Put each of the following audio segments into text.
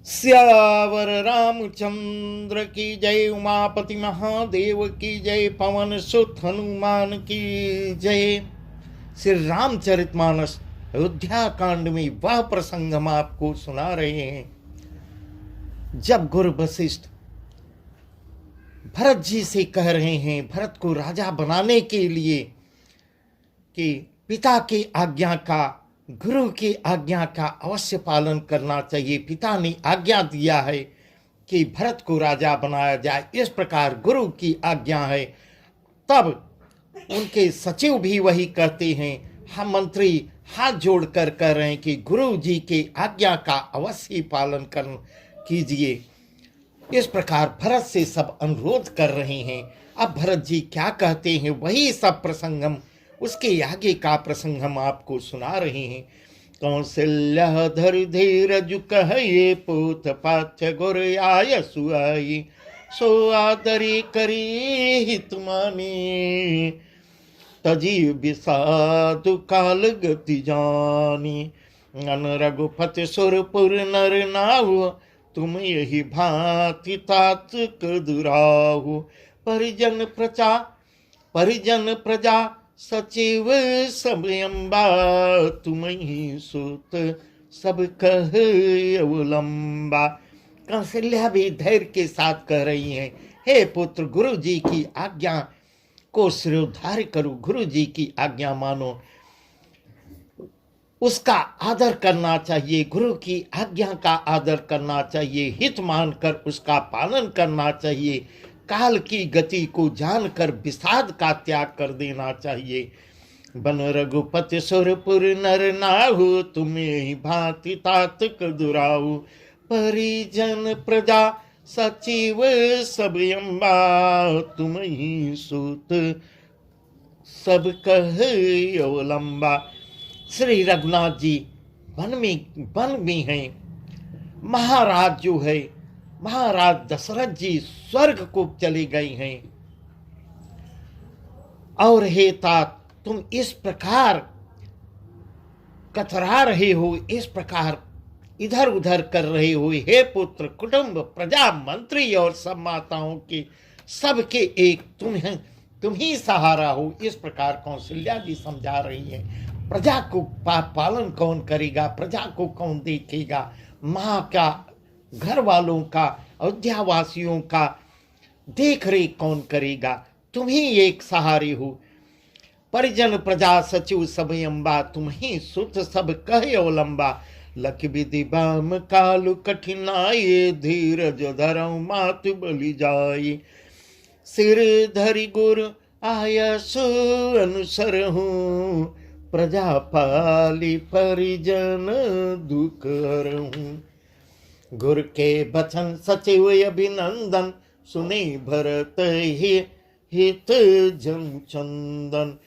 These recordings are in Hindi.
सियावर रामचंद्र की जय। उमापति महादेव की जय। पवन सुत हनुमान की जय। श्री रामचरितमानस अयोध्या कांड में वह प्रसंग हम आपको सुना रहे हैं जब गुरु वशिष्ठ भरत जी से कह रहे हैं, भरत को राजा बनाने के लिए, कि पिता की आज्ञा का, गुरु की आज्ञा का अवश्य पालन करना चाहिए। पिता ने आज्ञा दिया है कि भरत को राजा बनाया जाए, इस प्रकार गुरु की आज्ञा है। तब उनके सचिव भी वही कहते हैं। हम मंत्री हाथ जोड़कर कह रहे हैं कि गुरु जी के आज्ञा का अवश्य पालन कीजिए। इस प्रकार भरत से सब अनुरोध कर रहे हैं। अब भरत जी क्या कहते हैं, वही सब प्रसंग हम, उसके आगे का प्रसंग हम आपको सुना रहे हैं। कौशल्या धर धीरज कहे, पूत पाथ्य गुर आय सुआई, सो आदरी करी हित मानी, तजी विषादु काल गति जानी। अन रघुपति सुरपुर नर नाहु, तुम यही भांति तात दुराहु। परिजन प्रजा सचिव सब अम्बा, तुम ही सुत सब कह अवलंबा। कौशल्या भी धैर्य के साथ कह रही हैं, हे पुत्र, गुरु जी की आज्ञा को शिरोधार्य करो, गुरु जी की आज्ञा मानो, उसका आदर करना चाहिए, गुरु की आज्ञा का आदर करना चाहिए, हित मानकर उसका पालन करना चाहिए, काल की गति को जानकर विषाद का त्याग कर देना चाहिए। बन रघुपति सुरपुर नर नाहु, तुम्हें भांति तात दुराहु। परिजन प्रजा सचिव सब अम्बा, तुम ही सूत सब कह अवलंबा। श्री रघुनाथ जी वन में हैं। महाराज जो है, महाराज दशरथ जी स्वर्ग को चले गए हैं। और हे तात, तुम इस प्रकार कतरा रहे हो, इस प्रकार इधर उधर कर रहे हो। हे पुत्र, कुटुंब, प्रजा, मंत्री और सब माताओं के सबके एक तुम ही सहारा हो। इस प्रकार कौशल्या जी समझा रही हैं। प्रजा को पालन कौन करेगा, प्रजा को कौन देखेगा, माँ का, घर वालों का, अयोध्या वासियों का देख रेख कौन करेगा, तुम ही एक सहारे हो। परिजन प्रजा सचिव सब अम्बा, तुम ही सुत सब कहे अवलंबा। लख विधि बाम कालु कठिनाई, धीरज धरऊ मातु बलि जाई। सिर धरि गुर आयसु अनुसर हूँ, प्रजा पाली परिजन दुख हरहूँ। गुर के बचन सचिव अभिनंदन, सुने भरत ही हित जन चंदन।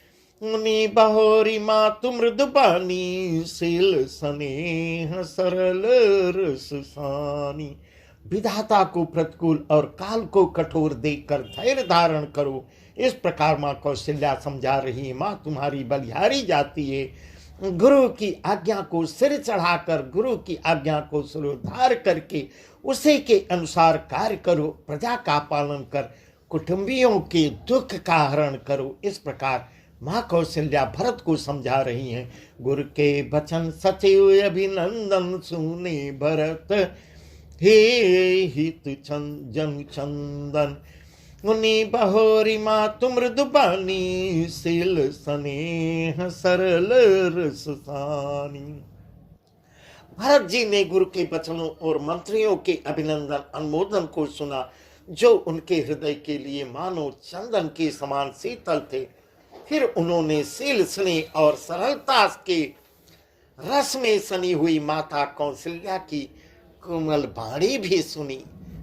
मुनि बहोरी मातु मृदुबानी, शील स्नेह सरल रस सानी। विधाता को प्रतिकूल और काल को कठोर देखकर धैर्य धारण करो। इस प्रकार माँ कौशल्या समझा रही है। माँ तुम्हारी बलिहारी जाती है। गुरु की आज्ञा को सिर चढ़ाकर, गुरु की आज्ञा को सिरोधार करके उसी के अनुसार कार्य करो। प्रजा का पालन कर, कुटुंबियों के दुख का हरण करो। इस प्रकार माँ कौशल्या भरत को समझा रही हैं। गुरु के वचन सचिव अभिनंदन, सुने भरत हे हित जन चंदन। मुनि बहोरी मातु मृदुबानी, शील स्नेह सरल रस सानी। भरत जी ने गुरु के वचनों और मंत्रियों के अभिनंदन अनुमोदन को सुना, जो उनके हृदय के लिए मानो चंदन के समान शीतल थे। फिर उन्होंने शील स्नेह और सरलता के रस में सनी हुई माता कौशल्या की कोमल वाणी भी सुनी।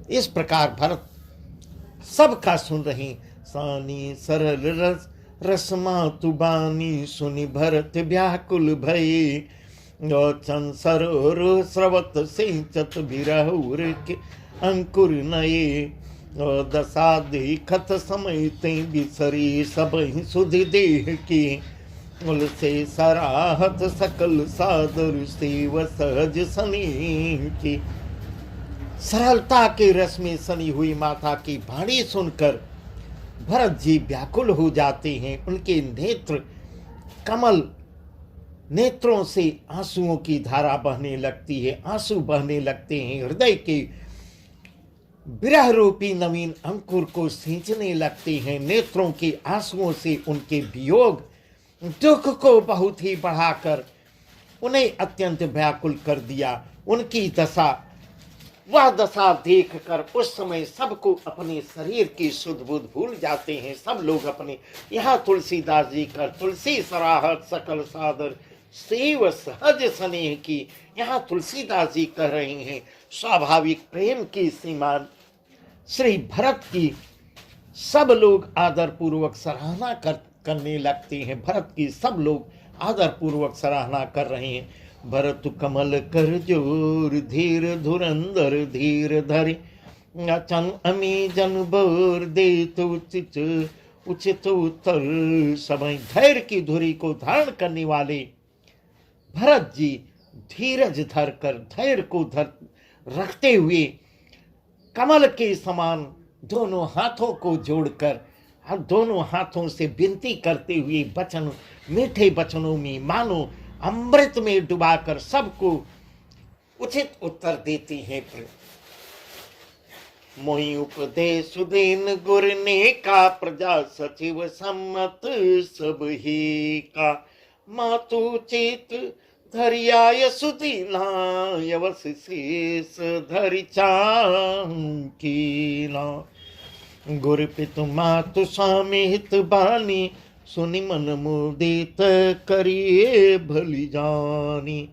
इस प्रकार भरत सबका सुन रही। सानी सरल रस रसमातु बानी, सुनि भरत व्याकुल भई। गौचन सरोर स्रवत सिंचत बिरहुर के अंकुर नये। दसादि खत समय ते बिसरी, सबहि सुधि देह की। मुल से सराहत सकल सादर सेव सहज सनी की। सरलता के रस में सनी हुई माता की वाणी सुनकर भरत जी व्याकुल हो जाते हैं। उनके कमल नेत्रों से आंसुओं की धारा बहने लगती है, आंसू बहने लगते हैं, हृदय के विरह रूपी नवीन अंकुर को सींचने लगते हैं। नेत्रों के आंसुओं से उनके वियोग दुख को बहुत ही बढ़ाकर उन्हें अत्यंत व्याकुल कर दिया। उनकी दशा, वह दशा देखकर उस समय सबको अपने शरीर की सुध बुध भूल जाते हैं। सब लोग अपने, यहाँ तुलसीदास जी का तुलसी सराहत सकल सादर सेव सहज स्नेह की, यहाँ तुलसीदास जी कह रहे हैं स्वाभाविक प्रेम की सीमा श्री भरत की सब लोग आदर पूर्वक सराहना करने लगते हैं। भरत की सब लोग आदर पूर्वक सराहना कर रहे हैं। भरत कमल कर जोर धीर धुरंधर धीर धरि चन अमी जन बोर दे तो उचित उत्तर समय। धैर्य की धुरी को धारण करने वाले भरत जी धीरज धर कर, धैर्य को रखते हुए कमल के समान दोनों हाथों को जोड़कर और दोनों हाथों से विनती करते हुए वचन, मीठे वचनों में मानो अमृत में डुबाकर सबको उचित उत्तर देती हैं। मोहि उपदेश देन गुर ने का, प्रजा सचिव सम्मत सब ही का। मातु चित धरियाय सुदीना, यवस शेष धरि चांकीना। गुर पितु मातु स्वामी हित बानी, सुनि मन मुदित करिए भली जानी।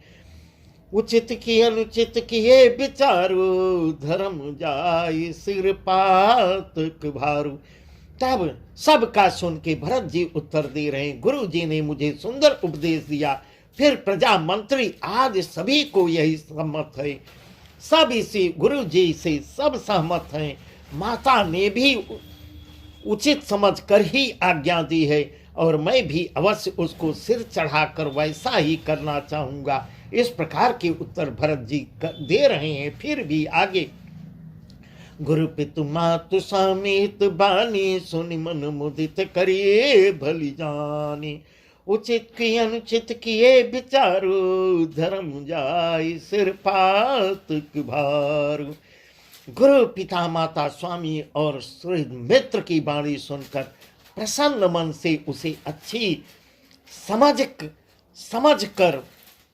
उचित की अनुचित किए विचारो, धर्म जाय सिर पातक भारू। तब सबका सुन के भरत जी उत्तर दे रहे हैं, गुरु जी ने मुझे सुंदर उपदेश दिया, फिर प्रजा मंत्री आदि सभी को यही सम्मत है, सब इसी गुरु जी से सब सहमत हैं। माता ने भी उचित समझ कर ही आज्ञा दी है और मैं भी अवश्य उसको सिर चढ़ाकर वैसा ही करना चाहूंगा। इस प्रकार के उत्तर भरत जी दे रहे हैं। फिर भी आगे, गुरु पितु मातु समेत बानी, सुनि मन मुदित करिए भली जानी। उचित की अनुचित किए विचारो, धर्म जाय सिर पातक भारू। गुरु कर माता स्वामी और सूर्य मित्र की वाणी सुनकर प्रसन्न मन से उसे अच्छी समझ कर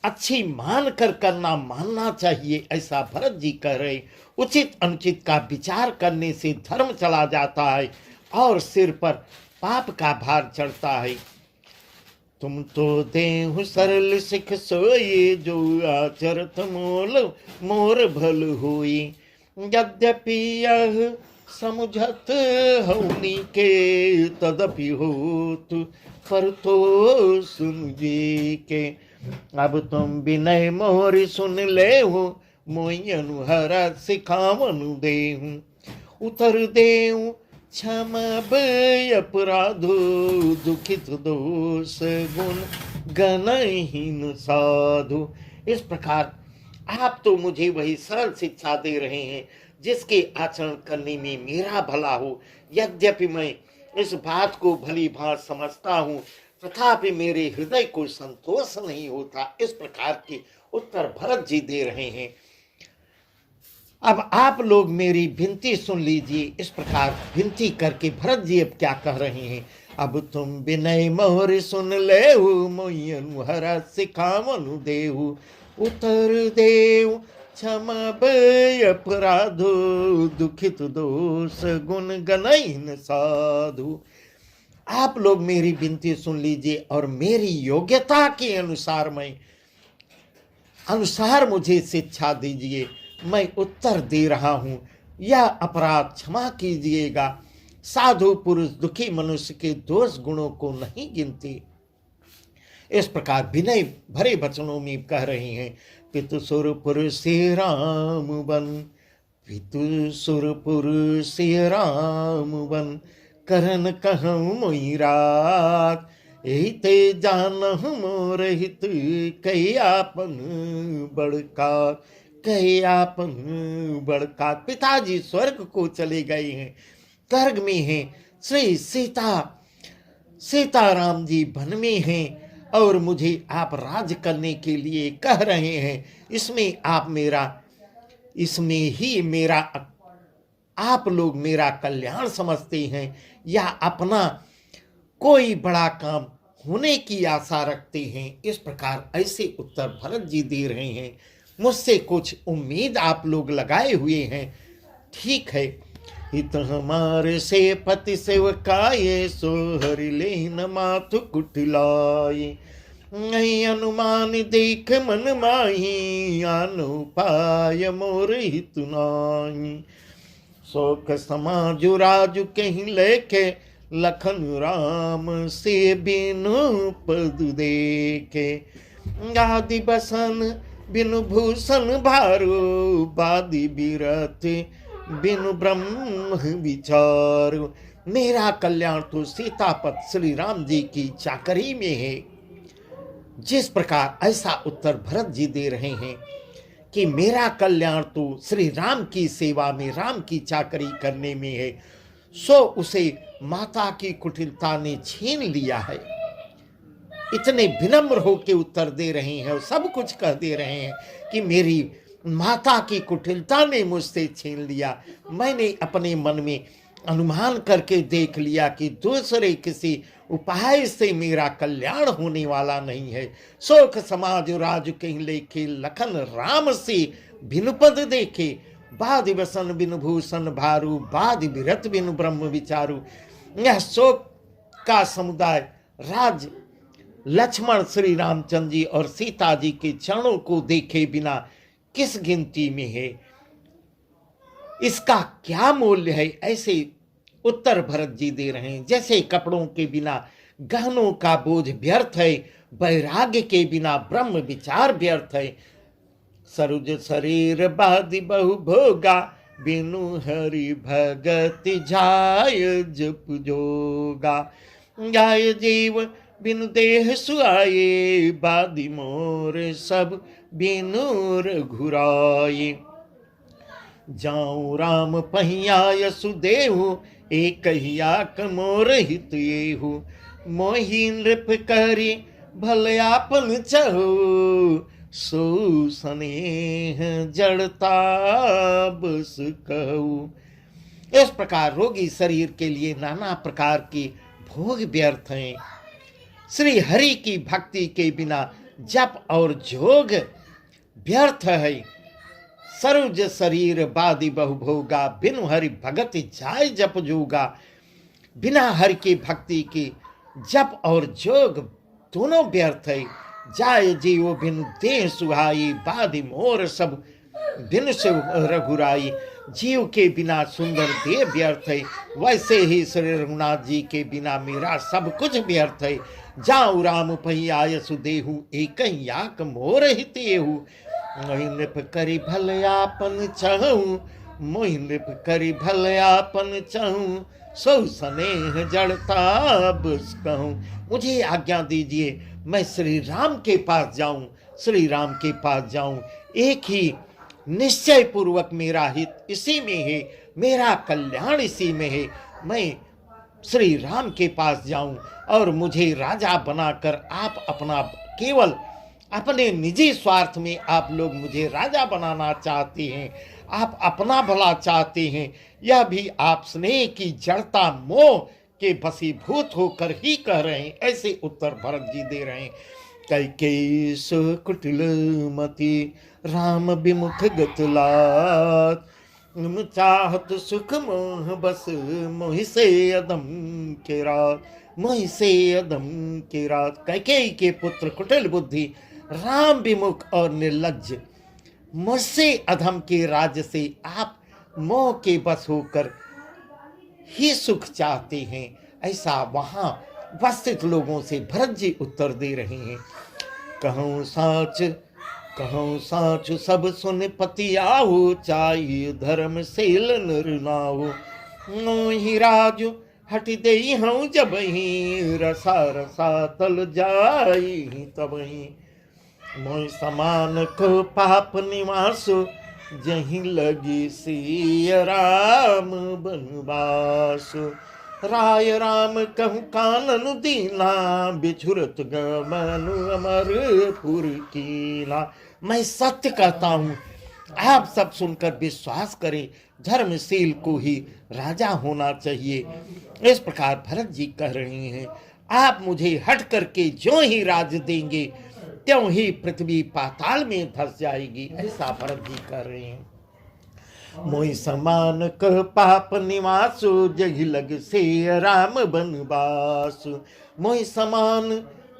अच्छी मानकर मानना चाहिए, ऐसा भरत जी कह रहे। उचित अनुचित का विचार करने से धर्म चला जाता है और सिर पर पाप का भार चढ़ता है। तुम तो देहु सरल सिख सोई, जो आचरत मोर भल हुई। यद्यपि यह समुझत हौनी के, तदपि होत पर तो सुन जी के। अब तुम विनय मोर सुन ले हो, मोहि अनुहर सिखावनु देहूं। उतर देहूं क्षमा अपराधो, दुखित दोष गुण गणहीन साधु। इस प्रकार आप तो मुझे वही सरल शिक्षा दे रहे हैं जिसके आचरण करने में मेरा भला हो। यद्यपि मैं इस बात को भली भांति समझता हूँ, तथापि मेरे हृदय को संतोष नहीं होता। इस प्रकार के उत्तर भरत जी दे रहे हैं। अब आप लोग मेरी विनती सुन लीजिए। इस प्रकार विनती करके भरत जी अब क्या कह रहे हैं। अब तुम विनय मोर सुन ले हो, मोहि अनुहर सिखावनु देहु। उतर देव क्षमा अपराधो, दुखित दोष गुण गणहीन साधु। आप लोग मेरी विनती सुन लीजिए और मेरी योग्यता के अनुसार मुझे शिक्षा दीजिए। मैं उत्तर दे रहा हूं, यह अपराध क्षमा कीजिएगा। साधु पुरुष दुखी मनुष्य के दोष गुणों को नहीं गिनते। इस प्रकार विनय भरे वचनों में कह रहे हैं। पितु सुरपुर से राम बन, पितु सुरपुर से राम बन, करन कहूँ मोहि रात। एहि ते जानहु मोर हित, कई आपन बड़का। कहे आप बड़का। पिताजी स्वर्ग को चले गए हैं, स्वर्ग में हैं। श्री सीताराम जी वन में हैं और मुझे आप राज करने के लिए कह रहे हैं। इसमें ही मेरा आप लोग मेरा कल्याण समझते हैं या अपना कोई बड़ा काम होने की आशा रखते हैं। इस प्रकार ऐसे उत्तर भरत जी दे रहे हैं। मुझसे कुछ उम्मीद आप लोग लगाए हुए हैं, ठीक है। हित हमारे से पति सेवकाये, सो हरि लेन माथु कुटिलाये। नहीं अनुमान देख मन माही, आनु पाय मोर हित नाही। शोक समाजु राजु कहीं लेके, लखन राम से बिनु पद देखे। आदि बसन बिनु भूषण भारो, बादि बिरथ बिनु ब्रह्म विचारो। मेरा कल्याण तो सीतापत श्री राम जी की चाकरी में है। जिस प्रकार ऐसा उत्तर भरत जी दे रहे हैं कि मेरा कल्याण तो श्री राम की सेवा में, राम की चाकरी करने में है, सो उसे माता की कुटिलता ने छीन लिया है। इतने विनम्र होकर उत्तर दे रहे हैं और सब कुछ कह दे रहे हैं कि मेरी माता की कुटिलता ने मुझसे छीन लिया। मैंने अपने मन में अनुमान करके देख लिया कि दूसरे किसी उपाय से मेरा कल्याण होने वाला नहीं है। शोक समाज राज कहीं लेखे, लखन राम से भिन्न पद देखे। बादि वसन बिनु भूषण भारू, बादि विरत बिनु ब्रह्म विचारू। यह शोक का समुदाय राज लक्ष्मण श्री रामचंद्र जी और सीता जी के चरणों को देखे बिना किस गिनती में है, इसका क्या मूल्य है। ऐसे उत्तर भरत जी दे रहे हैं। जैसे कपड़ों के बिना गहनों का बोझ व्यर्थ है, वैराग्य के बिना ब्रह्म विचार व्यर्थ है। सरुज शरीर बादि बहु भोगा, बिनु हरि भगत जाय जप जोगा। जाय जीव बिनु देह सुआये, बादि मोर सब बिनु रघुराये। जाऊं राम पहिया यसुदेहु, एक हियाक मोर हित येहु। मोहि नृप करी भले आपन चहु, सो स्नेह जड़ता बस कहू। इस प्रकार रोगी शरीर के लिए नाना प्रकार के भोग व्यर्थ हैं। श्री हरि की भक्ति के बिना जप और जोग व्यर्थ है। सरुज शरीर बादि बहु भोगा, बिनु हरि भगत जाय जप जोगा। बिना हरि की भक्ति के जप और जोग दोनों व्यर्थ है। जाय जीव बिनु देह सुहाई, बादि मोर सब बिनु से रघुराई। जीव के बिना सुंदर देह व्यर्थ है, वैसे ही श्री रघुनाथ जी के बिना मेरा सब कुछ व्यर्थ है। जाऊं राम पहिया यसुदेहु, एक याक मोर हितेहु। मोहि नृप करी भल आपन चहूं, मोहि नृप करी भल आपन चहूं। सौ स्नेह जड़ता बस कहूं। मुझे आज्ञा दीजिए मैं श्री राम के पास जाऊं, श्री राम के पास जाऊं। एक ही निश्चय पूर्वक मेरा हित इसी में है, मेरा कल्याण इसी में है। मैं श्री राम के पास जाऊं और मुझे राजा बनाकर आप अपना केवल अपने निजी स्वार्थ में आप लोग मुझे राजा बनाना चाहते हैं, आप अपना भला चाहते हैं। यह भी आप स्नेह की जड़ता मोह के वशीभूत होकर ही कह रहे हैं। ऐसे उत्तर भरत जी दे रहे हैं। कैकेयी कुटिल मति, राम विमुख गतलात। चाहत सुख मोह बस, मोहि से अदम के रात, मोहि से अदम के रात। कैकेयी के पुत्र कुटिल बुद्धि, राम विमुख और निर्लज्ज, मुझसे अधम के राज्य से आप मोह के बस होकर ही सुख चाहते हैं। ऐसा वहां उपस्थित लोगों से भरत जी उत्तर दे रहे हैं। कहूँ साच सब सुन पति आहु, चाहिए धर्मशील नर नाहु। मोहि राजु हट देई हूँ जब ही, रसा रसा तल जाई तब ही। मोहि समान को पाप निवासो, जहीं लगी सिय राम बनवासो। राय राम कहूँ कानन दीना, बिछुरत गमनु अमरपुर कीना। मैं सत्य कहता हूँ, आप सब सुनकर विश्वास करें, धर्मशील को ही राजा होना चाहिए। इस प्रकार भरत जी कह रहे हैं, आप मुझे हट करके जो ही राज देंगे त्यों ही पृथ्वी पाताल में धस जाएगी, ऐसा भरत जी कह रहे हैं। मोहि समान कह पाप निवासु, जहि लग से राम बनवासु। मोहि समान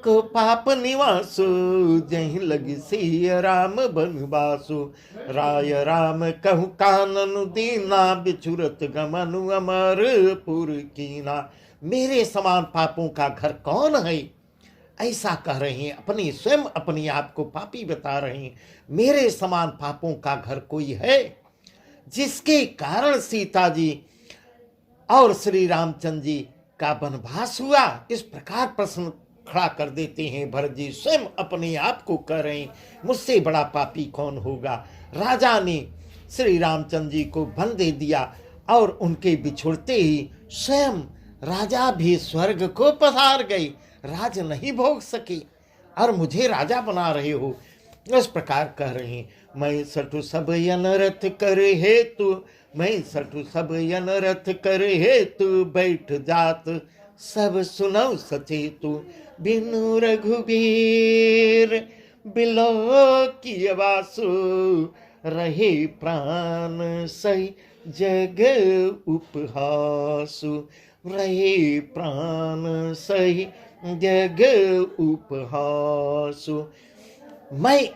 कह पाप निवासु, जहि लग से राम बनवासु। राय राम कहु कानन दीना, बिछुरत गमनु अमरपुर कीना। मेरे समान पापों का घर कौन है, ऐसा कह रहे हैं, अपने स्वयं अपने आप को पापी बता रहे हैं। मेरे समान पापों का घर कोई है, जिसके कारण सीता जी और श्री रामचंद्र जी का वनवास हुआ। इस प्रकार प्रश्न खड़ा कर देते हैं भरत जी, स्वयं अपने आप को कह रहे हैं, मुझसे बड़ा पापी कौन होगा। राजा ने श्री रामचंद्र जी को वन दे दिया और उनके बिछुड़ते ही स्वयं राजा भी स्वर्ग को पधार गए, राज नहीं भोग सके और मुझे राजा बना रहे हो। इस प्रकार कह रहे हैं, मैं सठु सब अनरथ कर हेतु, मैं सठु सब अनरथ कर हेतु, बैठ जात सब सुनौ सचेतु। बिनु रघुबीर बिलो की वासु, रहे प्राण सही जग उपहासु। रहे प्राण सही जग उपहासु। मैं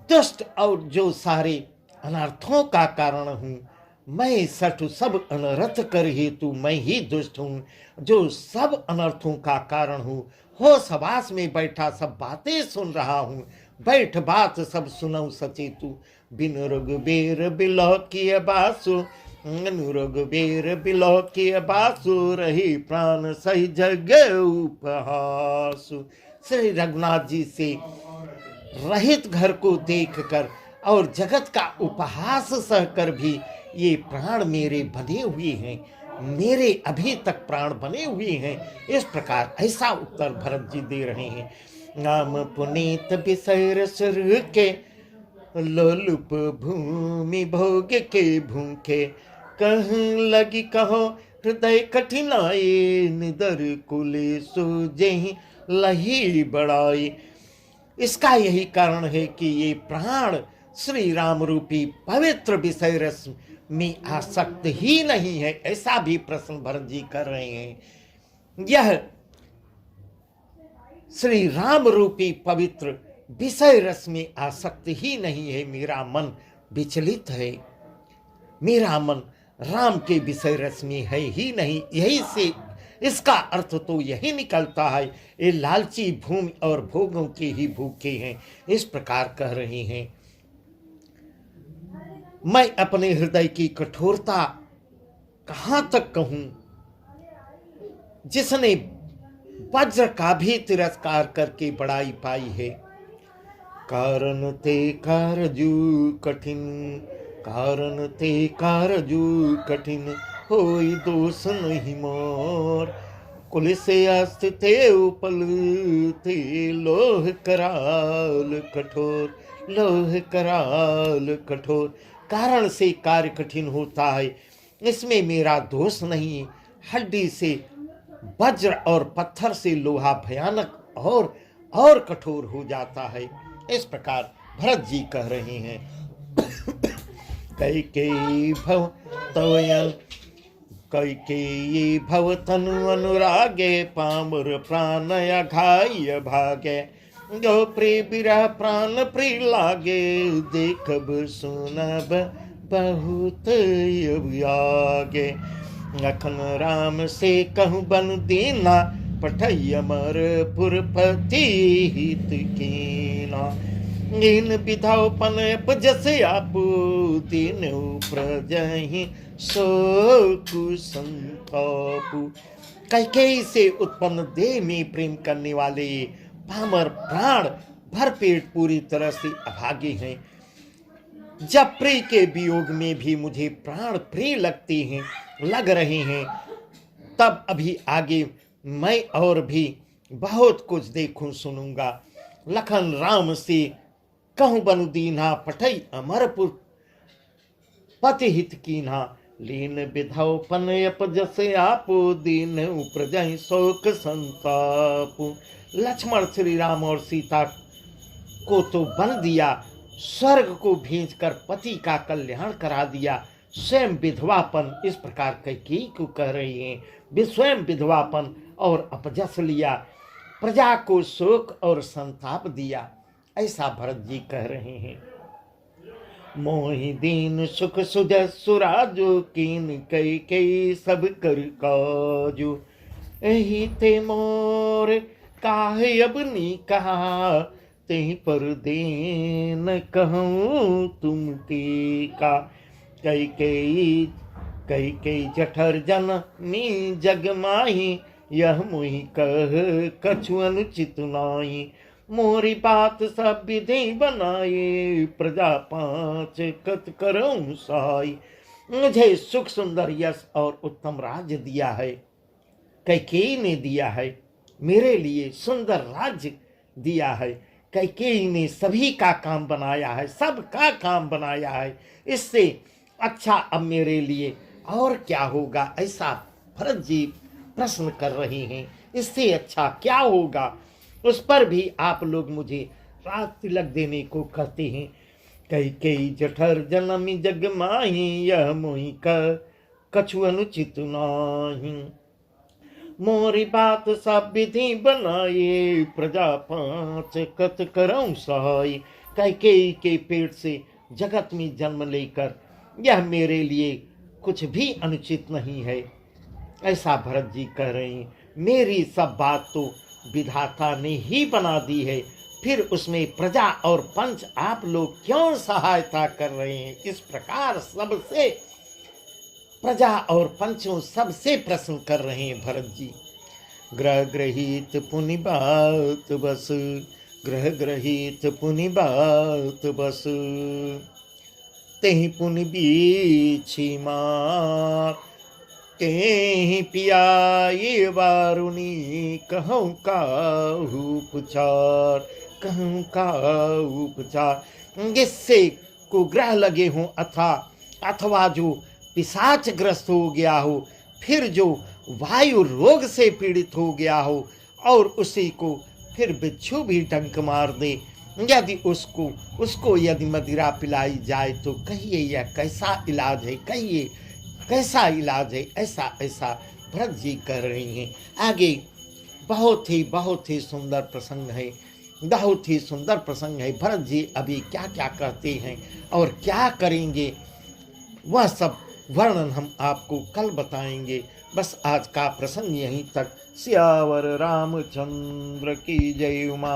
दुष्ट और जो सारे अनर्थों का कारण हूँ, मैं सठु सब अनर्थ कर हेतु, मैं ही दुष्ट हूँ जो सब अनर्थों का कारण हूँ। हो सवास में बैठा सब बातें सुन रहा हूँ, बैठ बात सब सुनऊ सचेतु। बिन रघुबीर बिलो की बासु, रघुबीर बिलो की बासु, रही प्राण सही जग उपहासु। श्री रघुनाथ जी से रहित घर को देखकर और जगत का उपहास सहकर भी ये प्राण मेरे बने हुए हैं, मेरे अभी तक प्राण बने हुए हैं। इस प्रकार ऐसा उत्तर भरत जी दे रहे हैं। नाम पुनीत बिसर सुर के, लोलुप भूमि भोग के भूखे। कह लगी कहो हृदय कठिनाई, निदर कुले सूझे लही बड़ाई। इसका यही कारण है कि ये प्राण श्री राम रूपी पवित्र विषय रस में आसक्त ही नहीं है, ऐसा भी प्रश्न भरत जी कर रहे हैं। यह श्री राम रूपी पवित्र विषय रस में आसक्त ही नहीं है, मेरा मन विचलित है, मेरा मन राम के विषय रस में है ही नहीं। यही से इसका अर्थ तो यही निकलता है, ये लालची भूमि और भोगों के ही भूखे हैं। इस प्रकार कह रहे हैं। मैं अपने हृदय की कठोरता कहां तक कहूं, जिसने वज्र का भी तिरस्कार करके बड़ाई पाई है। कारण ते कारजू कठिन, कारण ते कारजू कठिन, होई दोष नहीं मोर। कुल से अस्त थे उपल थे, लोह कराल कठोर, लोह कराल कठोर। कारण से कार्य कठिन होता है, इसमें मेरा दोष नहीं। हड्डी से वज्र और पत्थर से लोहा भयानक और कठोर हो जाता है। इस प्रकार भरत जी कह रहे हैं। कैकेयी भव तवयन, कैकेयी भव तनु अनुरागे, पामर प्राण अघाय भागे। जो प्रिय बिरह प्राण प्रिय लागे, देखब सुनब बहुत आगे। अखन राम से कहूँ बन दीना, पठय अमरपुर पति हित कीना। इन विधाओ पनप जसे आपू, तीनों प्रजहि सो कुसंतापू। कैकेयी से उत्पन्न देह में प्रेम करने वाले पामर प्राण भरपेट पूरी तरह से अभागे हैं। जब प्रिय के वियोग में भी मुझे प्राण प्रिय लग रहे हैं, तब अभी आगे मैं और भी बहुत कुछ देखूं सुनूंगा। लखन राम से कहूँ बनु दीन्हा, पठई अमरपुर पति हित कीन्हा। लीन विधौ पनयप जसे आपो, दीन प्रजहि शोक संताप। लक्ष्मण श्री राम और सीता को तो बन दिया, स्वर्ग को भेजकर पति का कल्याण करा दिया, स्वयं विधवापन, इस प्रकार कैकेयी को कह रही हैं, स्वयं विधवापन और अपजस लिया, प्रजा को शोक और संताप दिया, ऐसा भरत जी कह रहे हैं। मोहि दीन सुख सुजस सुराजो, कीन कैकेयी सब कर काजो। एहि ते मोर काहे अब नी कहा, तेहि पर देन कहूँ तुम टीका। कैकेयी जठर जननी जग माही, यह मोहि कह कछु अनुचित नाई। मोरी बात सब विधि बनाए, प्रजा पांच कत करऊं साई। मुझे सुख सुंदर यश और उत्तम राज्य दिया है, कैकेयी ने दिया है, मेरे लिए सुंदर राज्य दिया है। कैकेयी ने सभी का काम बनाया है, सबका काम बनाया है, इससे अच्छा अब मेरे लिए और क्या होगा, ऐसा भरत जी प्रश्न कर रहे हैं। इससे अच्छा क्या होगा, उस पर भी आप लोग मुझे राज तिलक देने को कहते हैं। कैकेयी जठर जनमी जग माही, यह मोहि कछु अनुचित नाही। मोरी बात सब विधि बनाए, प्रजा पांच कत करऊं सहाय। कैकेयी के पेट से जगत में जन्म लेकर यह मेरे लिए कुछ भी अनुचित नहीं है, ऐसा भरत जी कह रहे हैं। मेरी सब बात तो विधाता ने ही बना दी है, फिर उसमें प्रजा और पंच आप लोग क्यों सहायता कर रहे हैं। इस प्रकार सबसे प्रजा और पंचों सबसे प्रश्न कर रहे हैं भरत जी। ग्रह ग्रहित पुनि बात बस, ग्रह ग्रहित पुनि बात बस। तेहि पुनि बीछी मार, तेहि पियाये वारुणी। कहूँ काहू पुचार, कहूँ काहू पुचार। जिससे को ग्रह लगे हों अथवा जो पिशाच ग्रस्त हो गया हो, फिर जो वायु रोग से पीड़ित हो गया हो और उसी को फिर बिच्छू भी डंक मार दे, यदि उसको यदि मदिरा पिलाई जाए तो कहिए यह कैसा इलाज है, कहिए कैसा इलाज है। ऐसा भरत जी कह रही हैं। आगे बहुत ही सुंदर प्रसंग है, बहुत ही सुंदर प्रसंग है। भरत जी अभी क्या क्या कहते हैं और क्या करेंगे, वह सब वर्णन हम आपको कल बताएंगे। बस आज का प्रसंग यहीं तक। सियावर रामचंद्र की जय। उमा